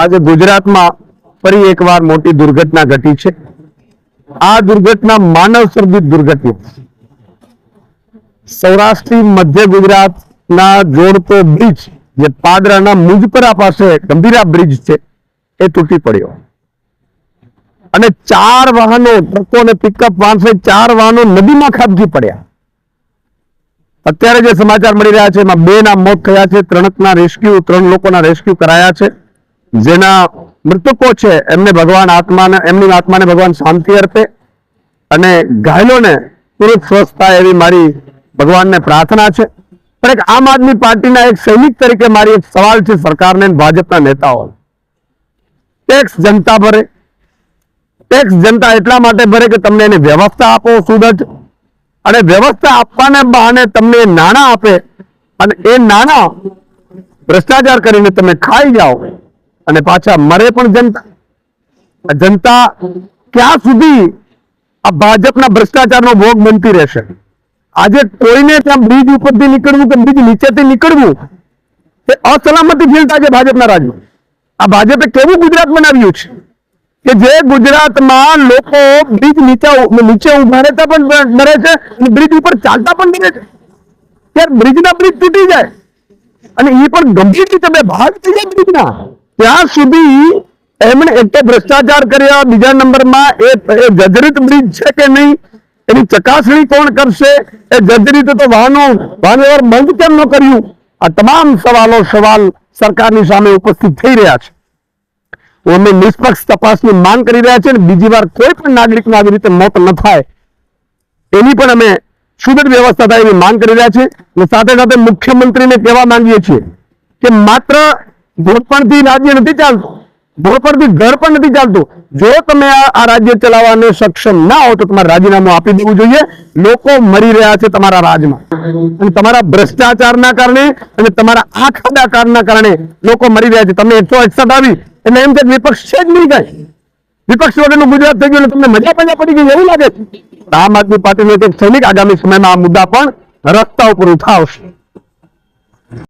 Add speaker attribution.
Speaker 1: આજે ગુજરાતમાં ફરી એકવાર મોટી દુર્ઘટના ઘટી છે। આ દુર્ઘટના માનવ સર્જિત દુર્ઘટના સૌરાષ્ટ્રથી મધ્ય ગુજરાતના જોડતો બ્રિજ જે પાદરાના મુજપરા પાસે ગંભીરા બ્રિજ છે એ તૂટી પડ્યો અને 4 વાહનો ટ્રકો અને પિકઅપ વાન સહિત 4 વાહનો નદીમાં ખાબકી પડ્યા। અત્યારે જે સમાચાર મળી રહ્યા છે એમાં 2 ના મોત થયા છે, 3 લોકોના રેસ્ક્યુ કરાયા છે। જેના મૃતકો છે એમને ભગવાન એમની આત્માને ભગવાન શાંતિ અર્પે અને ઘાયલોને તુરંત સ્વસ્થ થાય એવી મારી ભગવાનને પ્રાર્થના છે। પણ એક આમ આદમી પાર્ટીના એક સૈનિક તરીકે મારી એક સવાલ છે સરકારને, ભાજપના નેતાઓ, ટેક્સ જનતા ભરે, ટેક્સ જનતા એટલા માટે ભરે કે તમને એની વ્યવસ્થા આપો સુદૃઢ, અને વ્યવસ્થા આપવાને બહાને તમને નાણાં આપે અને એ નાણાં ભ્રષ્ટાચાર કરીને તમે ખાઈ જાઓ અને પાછા મરે પણ જનતા। જનતા ક્યાં સુધી આ ભાજપના ભ્રષ્ટાચારનો ભોગ બનતી રહેશે? આજે કોઈને ત્યાં બ્રિજ ઉપરથી નીકળવું કે બ્રિજ નીચેથી નીકળવું એ અસલામતી ફીલ થાય છે ભાજપના રાજમાં। આ ભાજપે કેવું ગુજરાત બનાવ્યું છે કે જે ગુજરાતમાં લોકો બ્રિજ નીચે ઉભા રહેતા પણ ડરે છે અને બ્રિજ ઉપર ચાલતા પણ ડરે છે। ત્યારે બ્રિજના બ્રિજ તૂટી જાય અને એ પણ ગંભીર રીતે બે ભાગ થઈ જાય બ્રિજના, ત્યાં સુધી એમણે એટલે ભ્રષ્ટાચાર કર્યા। બીજા નંબરમાં એ જર્જરિત બ્રિજ છે કે નહીં એની ચકાસણી કોણ કરશે? એ જર્જરિત તો વાહન વ્યવહાર બંધ કેમ ન કર્યું? આ તમામ સવાલ સરકારની સામે ઉપસ્થિત થઈ રહ્યા છે। અમે નિષ્પક્ષ તપાસની માંગ કરી રહ્યા છીએ અને બીજી વાર કોઈ પણ નાગરિકને આવી રીતે મોત ન થાય એની પણ અમે સુદૃઢ વ્યવસ્થા થાય એવી માંગ કરી રહ્યા છીએ। અને સાથે સાથે મુખ્યમંત્રીને કહેવા માંગીએ છીએ કે માત્ર ઘોડપણથી રાજ્ય નથી ચાલતું, ઘોડપણથી ઘર પણ નથી ચાલતું। જો તમે આ રાજ્ય ચલાવવાને સક્ષમ ના હો તો તમારે રાજીનામું આપી દેવું જોઈએ। લોકો મરી રહ્યા છે તમારા રાજમાં અને તમારા ભ્રષ્ટાચારના કારણે અને તમારા આ ખાડાકારના કારણે લોકો મરી રહ્યા છે। તમે 161 આવી એટલે એમ કે વિપક્ષ છે જ નહીં, કઈ વિપક્ષ વગરનું ગુજરાત થઈ ગયું, તમને મજા પડી ગઈ એવું લાગે છે? આમ આદમી પાર્ટીનો એક સૈનિક આગામી સમયમાં આ મુદ્દા પણ રસ્તા ઉપર ઉઠાવશે।